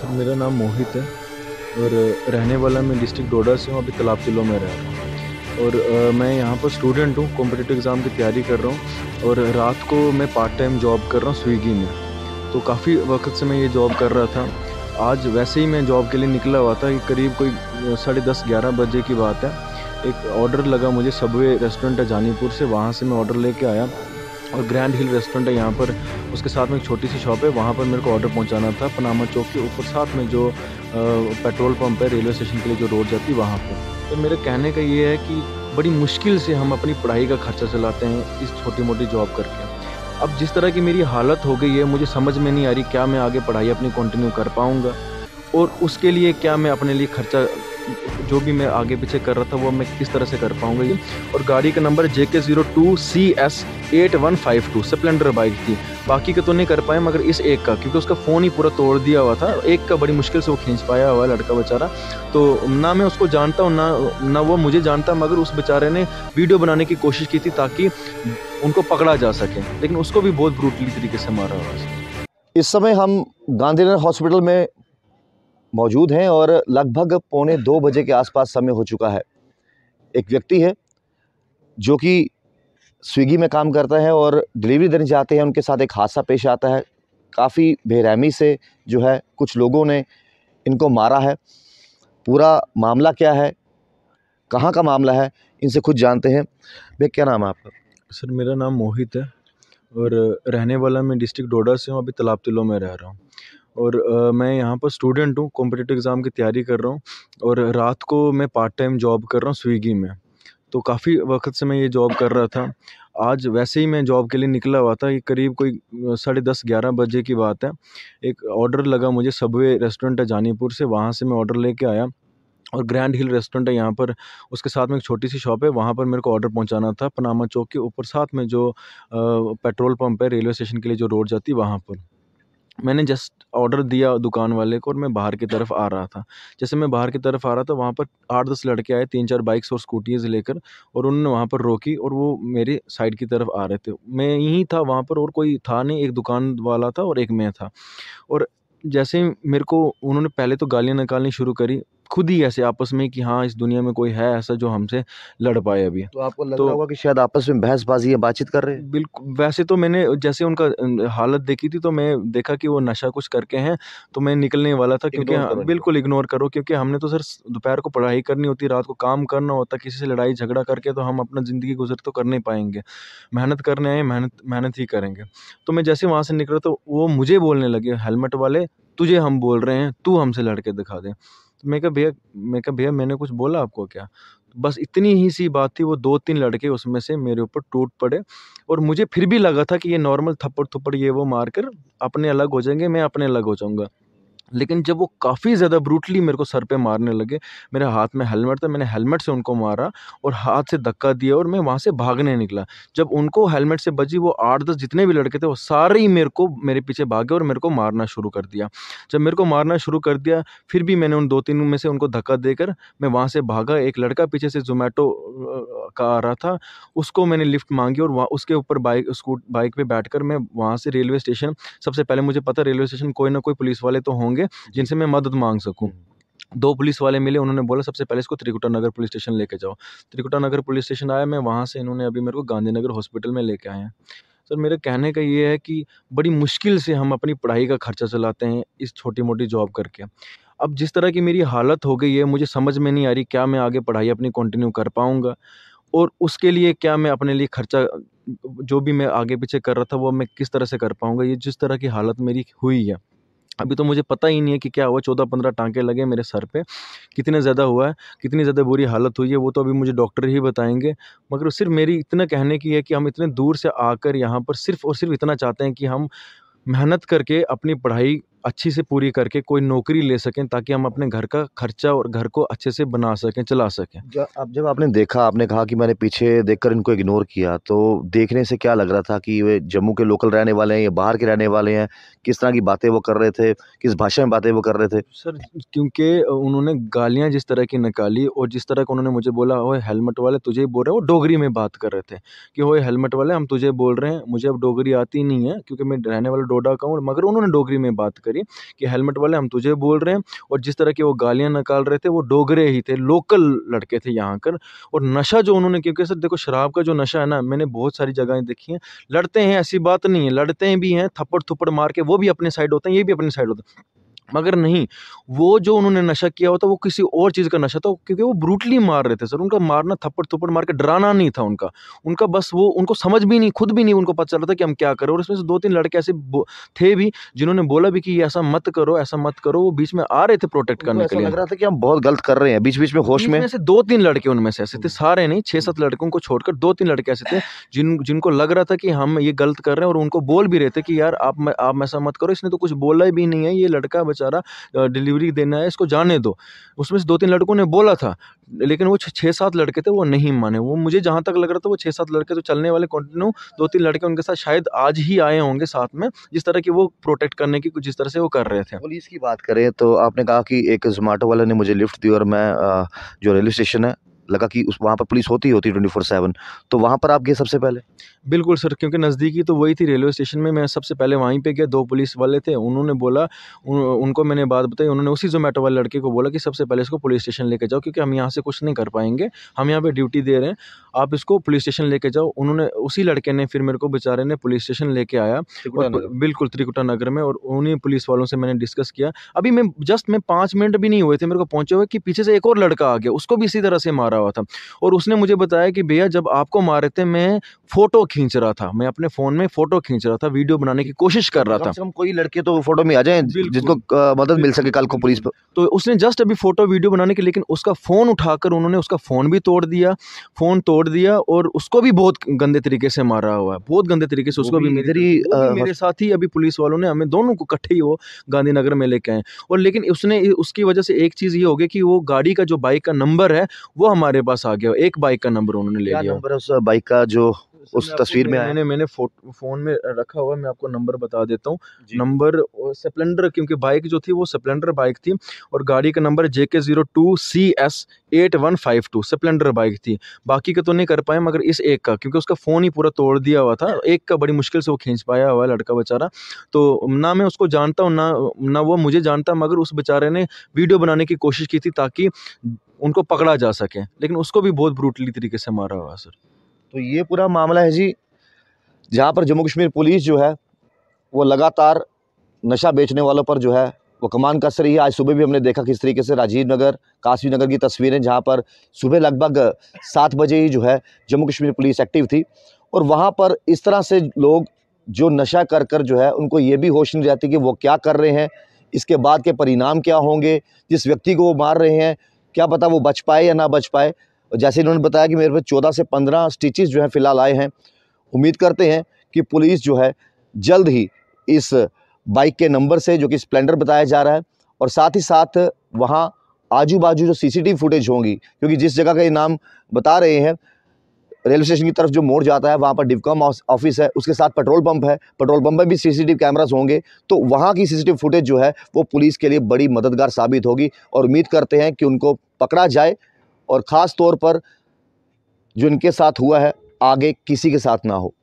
Sir मेरा नाम मोहित है और रहने वाला मैं डिस्ट्रिक्ट डोडा से हूँ। अभी तालाब तिलों में रह रहा हूँ और मैं यहाँ पर स्टूडेंट हूँ, कॉम्पिटिटिव एग्ज़ाम की तैयारी कर रहा हूँ और रात को मैं पार्ट टाइम जॉब कर रहा हूँ स्विगी में। तो काफ़ी वक्त से मैं ये जॉब कर रहा था। आज वैसे ही मैं जॉब के लिए निकला हुआ था, ये करीब कोई 10:30-11 बजे की बात है। एक ऑर्डर लगा मुझे सबवे रेस्टोरेंट है जानीपुर से, वहाँ से मैं ऑर्डर लेके आया और ग्रैंड हिल रेस्टोरेंट है यहाँ पर, उसके साथ में एक छोटी सी शॉप है, वहाँ पर मेरे को ऑर्डर पहुँचाना था पनामा चौक के ऊपर, साथ में जो पेट्रोल पंप है रेलवे स्टेशन के लिए जो रोड जाती है वहाँ पर। तो मेरे कहने का ये है कि बड़ी मुश्किल से हम अपनी पढ़ाई का खर्चा चलाते हैं इस छोटी मोटी जॉब करके। अब जिस तरह की मेरी हालत हो गई है, मुझे समझ में नहीं आ रही क्या मैं आगे पढ़ाई अपनी कंटिन्यू कर पाऊँगा और उसके लिए क्या मैं अपने लिए खर्चा जो भी मैं आगे पीछे कर रहा था वो मैं किस तरह से कर पाऊँगा। ये और गाड़ी का नंबर JK02CS8152 स्प्लेंडर बाइक थी। बाकी के तो नहीं कर पाए मगर इस एक का, क्योंकि उसका फ़ोन ही पूरा तोड़ दिया हुआ था, एक का बड़ी मुश्किल से वो खींच पाया हुआ लड़का बेचारा। तो ना मैं उसको जानता हूँ ना वो मुझे जानता, मगर उस बेचारे ने वीडियो बनाने की कोशिश की थी ताकि उनको पकड़ा जा सके, लेकिन उसको भी बहुत ब्रूटली तरीके से मारा हुआ। इस समय हम गांधीनगर हॉस्पिटल में मौजूद हैं और लगभग 1:45 बजे के आसपास समय हो चुका है। एक व्यक्ति है जो कि स्विगी में काम करता है और डिलीवरी देने जाते हैं, उनके साथ एक हादसा पेश आता है। काफ़ी बेरहमी से जो है कुछ लोगों ने इनको मारा है। पूरा मामला क्या है, कहाँ का मामला है, इनसे खुद जानते हैं। भैया क्या नाम है आपका? सर मेरा नाम मोहित है और रहने वाला मैं डिस्ट्रिक्ट डोडा से हूँ। अभी तालाब तिलों में रह रहा हूँ और मैं यहाँ पर स्टूडेंट हूँ, कॉम्पिटिटिव एग्ज़ाम की तैयारी कर रहा हूँ और रात को मैं पार्ट टाइम जॉब कर रहा हूँ स्विगी में। तो काफ़ी वक्त से मैं ये जॉब कर रहा था। आज वैसे ही मैं जॉब के लिए निकला हुआ था, ये करीब कोई 10:30-11 बजे की बात है। एक ऑर्डर लगा मुझे सबवे रेस्टोरेंट है जानीपुर से, वहाँ से मैं ऑर्डर लेके आया और ग्रैंड हिल रेस्टोरेंट है यहाँ पर, उसके साथ में एक छोटी सी शॉप है, वहाँ पर मेरे को ऑर्डर पहुँचाना था पनामा चौक के ऊपर, साथ में जो पेट्रोल पंप है रेलवे स्टेशन के लिए जो रोड जाती है वहाँ पर। मैंने जस्ट ऑर्डर दिया दुकान वाले को और मैं बाहर की तरफ आ रहा था। जैसे मैं बाहर की तरफ आ रहा था, वहाँ पर 8-10 लड़के आए, 3-4 बाइक्स और स्कूटीज़ लेकर, और उन्होंने वहाँ पर रोकी और वो मेरे साइड की तरफ आ रहे थे। मैं यहीं था वहाँ पर और कोई था नहीं, एक दुकान वाला था और एक मैं था। और जैसे ही मेरे को उन्होंने पहले तो गालियाँ निकालनी शुरू करी, खुद ही ऐसे आपस में कि हाँ, इस दुनिया में कोई है ऐसा जो हमसे लड़ पाए अभी। तो आपको लग तो रहा होगा कि शायद आपस में बहसबाजी या बातचीत कर रहे हैं? वैसे तो मैंने जैसे उनका हालत देखी थी तो मैं देखा कि वो नशा कुछ करके हैं, तो मैं निकलने वाला था, क्योंकि इग्नोर करो इनको। बिल्कुल इग्नोर करो, क्योंकि हमने तो सर दोपहर को पढ़ाई करनी होती, रात को काम करना होता, किसी से लड़ाई झगड़ा करके तो हम अपना ज़िंदगी गुज़र तो कर नहीं पाएँगे। मेहनत करने आए, मेहनत मेहनत ही करेंगे। तो मैं जैसे वहाँ से निकला तो वो मुझे बोलने लगे, हेलमेट वाले, तुझे हम बोल रहे हैं, तू हमसे लड़ के दिखा दे। तो मैं कहा भैया मैंने कुछ बोला आपको क्या? बस इतनी ही सी बात थी, वो 2-3 लड़के उसमें से मेरे ऊपर टूट पड़े और मुझे फिर भी लगा था कि ये नॉर्मल थप्पड़-थुप्पड़ ये वो मारकर अपने अलग हो जाएँगे, मैं अपने अलग हो जाऊँगा। लेकिन जब वो काफ़ी ज़्यादा ब्रूटली मेरे को सर पे मारने लगे, मेरे हाथ में हेलमेट था, मैंने हेलमेट से उनको मारा और हाथ से धक्का दिया और मैं वहाँ से भागने निकला। जब उनको हेलमेट से बजी, वो 8-10 जितने भी लड़के थे वो सारे ही मेरे पीछे भागे और मेरे को मारना शुरू कर दिया। जब मेरे को मारना शुरू कर दिया, फिर भी मैंने उन 2-3 में से उनको धक्का देकर मैं वहाँ से भागा। एक लड़का पीछे से ज़ोमैटो का आ रहा था, उसको मैंने लिफ्ट माँगी और वहाँ उसके ऊपर बाइक पे बैठकर मैं वहाँ से रेलवे स्टेशन, सबसे पहले मुझे पता रेलवे स्टेशन कोई ना कोई पुलिस वाले तो होंगे जिनसे मैं मदद माँग सकूँ। 2 पुलिस वाले मिले, उन्होंने बोला सबसे पहले इसको त्रिकुटा नगर पुलिस स्टेशन लेके जाओ। त्रिकुटा नगर पुलिस स्टेशन आया मैं, वहाँ से इन्होंने अभी मेरे को गांधीनगर हॉस्पिटल में लेके आए हैं। सर मेरे कहने का ये है कि बड़ी मुश्किल से हम अपनी पढ़ाई का खर्चा चलाते हैं इस छोटी-मोटी जॉब करके। अब जिस तरह की मेरी हालत हो गई है, मुझे समझ में नहीं आ रही क्या मैं आगे पढ़ाई अपनी कंटिन्यू कर पाऊँगा और उसके लिए क्या मैं अपने लिए खर्चा जो भी मैं आगे पीछे कर रहा था वो मैं किस तरह से कर पाऊँगा। ये जिस तरह की हालत मेरी हुई है, अभी तो मुझे पता ही नहीं है कि क्या हुआ, 14-15 टाँके लगे मेरे सर पे। कितने ज़्यादा हुआ है, कितनी ज़्यादा बुरी हालत हुई है, वो तो अभी मुझे डॉक्टर ही बताएँगे। मगर सिर्फ़ मेरी इतना कहने की है कि हम इतने दूर से आकर यहाँ पर सिर्फ़ और सिर्फ़ इतना चाहते हैं कि हम मेहनत करके अपनी पढ़ाई अच्छी से पूरी करके कोई नौकरी ले सकें, ताकि हम अपने घर का खर्चा और घर को अच्छे से बना सकें, चला सकें। जब आपने देखा, आपने कहा कि मैंने पीछे देखकर इनको इग्नोर किया, तो देखने से क्या लग रहा था कि वे जम्मू के लोकल रहने वाले हैं या बाहर के रहने वाले हैं? किस तरह की बातें वो कर रहे थे? किस भाषा में बातें वो कर रहे थे? सर क्योंकि उन्होंने गालियाँ जिस तरह की निकाली और जिस तरह का उन्होंने मुझे बोला, ओए हेलमेट वाले तुझे ही बोल रहे हैं, वो डोगरी में बात कर रहे थे कि ओए हेलमेट वाले हम तुझे बोल रहे हैं। मुझे अब डोगरी आती नहीं है क्योंकि मैं रहने वाला डोडा का हूँ, मगर उन्होंने डोगरी में बात करी। करी कि हेलमेट वाले हम तुझे बोल रहे हैं। और जिस तरह की वो गालियाँ निकाल रहे थे वो डोगरे ही थे, लोकल लड़के थे यहाँ कर। और नशा जो उन्होंने, क्योंकि सर देखो शराब का जो नशा है ना, मैंने बहुत सारी जगहें देखी हैं, लड़ते हैं ऐसी बात नहीं है, लड़ते हैं भी हैं, थप्पड़ थुप्पड़ मार के वो भी अपने साइड होते हैं, ये भी अपनी साइड होते हैं। मगर नहीं, वो जो उन्होंने नशा किया होता वो किसी और चीज़ का नशा था, क्योंकि वो ब्रूटली मार रहे थे सर। उनका मारना थप्पड़-थुप्पड़ मार के डराना नहीं था उनका। उनका बस वो, उनको समझ भी नहीं, खुद भी नहीं उनको पता चल रहा था कि हम क्या कर रहे हैं। और इसमें से 2-3 लड़के ऐसे थे भी जिन्होंने बोला भी कि ये ऐसा मत करो, ऐसा मत करो। वो बीच में आ रहे थे प्रोटेक्ट उनको करने के ऐसा लिए। लग रहा था कि हम बहुत गलत कर रहे हैं, बीच-बीच में होश बीच में। में से 2-3 लड़के उनमें से ऐसे थे, सारे नहीं, 6-7 लड़कों को छोड़कर 2-3 लड़के ऐसे थे जिनको लग रहा था कि हम ये गलत कर रहे हैं, और उनको बोल भी रहे थे कि यार आप ऐसा मत करो, इसने तो कुछ बोला ही भी नहीं है, ये लड़का बेचारा डिलीवरी देना है, इसको जाने दो। उसमें से 2-3 लड़कों ने बोला था, लेकिन वो 6-7 लड़के थे, वो नहीं माने। वो मुझे जहाँ तक लग रहा था वो 6-7 लड़के तो चलने वाले कंटिन्यू, 2-3 लड़के उनके साथ शायद आज ही आए होंगे साथ में, जिस तरह की वो प्रोटेक्ट करने की जिस तरह से वो कर रहे थे। पुलिस की बात करें तो आपने कहा कि एक ज़ोमैटो वाले ने मुझे लिफ्ट दी और मैं जो रेलवे स्टेशन है, लगा कि उस वहाँ पर पुलिस होती ही होती है 24/7, तो वहाँ पर आप गए सबसे पहले? बिल्कुल सर, क्योंकि नज़दीकी तो वही थी रेलवे स्टेशन में। मैं सबसे पहले वहीं पे गया, 2 पुलिस वाले थे, उन्होंने बोला, उनको मैंने बात बताई, उन्होंने उसी ज़ोमैटो वाले लड़के को बोला कि सबसे पहले इसको पुलिस स्टेशन लेके जाओ, क्योंकि हम यहाँ से कुछ नहीं कर पाएँगे, हम यहाँ पे ड्यूटी दे रहे हैं, आप इसको पुलिस स्टेशन लेके जाओ। उन्होंने, उसी लड़के ने फिर मेरे को बेचारे ने पुलिस स्टेशन लेके आया, त्रिकुटा और नगर। बिल्कुल त्रिकुटा नगर में, और उन्हीं पुलिस वालों से मैंने डिस्कस किया। अभी मैं 5 मिनट भी नहीं हुए थे मेरे को पहुँचे हुए कि पीछे से एक और लड़का आ गया, उसको भी इसी तरह से मारा हुआ था। और उसने मुझे बताया कि भैया जब आपको मारे थे मैं फ़ोटो खींच रहा था, मैं अपने फ़ोन में फ़ोटो खींच रहा था, वीडियो बनाने की कोशिश कर रहा कम था। से कम कोई लड़के तो फ़ोटो में आ जाएँ जिनको बिल्कुल, मदद मिल सके बिल्कुल, कल को पुलिस बिल्कुल। प तो उसने जस्ट अभी फ़ोटो वीडियो बनाने की, लेकिन उसका फ़ोन उठाकर उन्होंने उसका फ़ोन भी तोड़ दिया, और उसको भी बहुत गंदे तरीके से मारा हुआ है, बहुत गंदे तरीके से वो उसको भी भी मेरी इधर तरफ ही से, वो भी मेरे साथ ही अभी पुलिस वालों ने हमें दोनों को इकट्ठे ही वो गांधीनगर में लेके आए। और लेकिन उसकी वजह से एक चीज़ ये हो गई कि वो गाड़ी का जो बाइक का नंबर है, वो हमारे पास आ गया, एक बाइक का नंबर उन्होंने ले क्या लिया। नंबर है उस बाइक का जो सर उस मैं आपको, तस्वीर में आया? मैंने फ़ोन में रखा हुआ है, मैं आपको नंबर बता देता हूँ। जी। नंबर स्प्लेंडर, क्योंकि बाइक जो थी वो स्प्लेंडर बाइक थी, और गाड़ी का नंबर JK02CS8152 स्प्लेंडर बाइक थी। बाकी का तो नहीं कर पाए, मगर इस एक का, क्योंकि उसका फ़ोन ही पूरा तोड़ दिया हुआ था, एक का बड़ी मुश्किल से वो खींच पाया हुआ है लड़का बेचारा। तो ना मैं उसको जानता हूँ, ना वो मुझे जानता, मगर उस बेचारे ने वीडियो बनाने की कोशिश की थी ताकि उनको पकड़ा जा सके, लेकिन उसको भी बहुत ब्रूटली तरीके से मारा हुआ है सर। तो ये पूरा मामला है जी, जहाँ पर जम्मू कश्मीर पुलिस जो है, वो लगातार नशा बेचने वालों पर जो है वो कमान कस रही है। आज सुबह भी हमने देखा किस तरीके से राजीव नगर, कासवी नगर की तस्वीरें, जहाँ पर सुबह लगभग 7 बजे ही जो है जम्मू कश्मीर पुलिस एक्टिव थी, और वहाँ पर इस तरह से लोग जो नशा कर कर जो है उनको ये भी होश नहीं रहती कि वो क्या कर रहे हैं, इसके बाद के परिणाम क्या होंगे। जिस व्यक्ति को वो मार रहे हैं, क्या पता वो बच पाए या ना बच पाए। जैसे इन्होंने बताया कि मेरे पे 14 से 15 स्टिचेस जो हैं फ़िलहाल आए हैं। उम्मीद करते हैं कि पुलिस जो है जल्द ही इस बाइक के नंबर से, जो कि स्प्लेंडर बताया जा रहा है, और साथ ही साथ वहाँ आजू-बाजू जो सीसीटीवी फुटेज होंगी, क्योंकि जिस जगह का ये नाम बता रहे हैं, रेलवे स्टेशन की तरफ जो मोड़ जाता है वहाँ पर डिवकॉम ऑफिस है, उसके साथ पेट्रोल पंप है, पेट्रोल पंप में भी सीसीटीवी कैमरास होंगे। तो वहाँ की सीसीटीवी फुटेज जो है वो पुलिस के लिए बड़ी मददगार साबित होगी, और उम्मीद करते हैं कि उनको पकड़ा जाए, और ख़ास तौर पर जो इनके साथ हुआ है आगे किसी के साथ ना हो।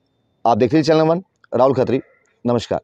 आप देखते रहिए चैनल वन। राहुल खत्री, नमस्कार।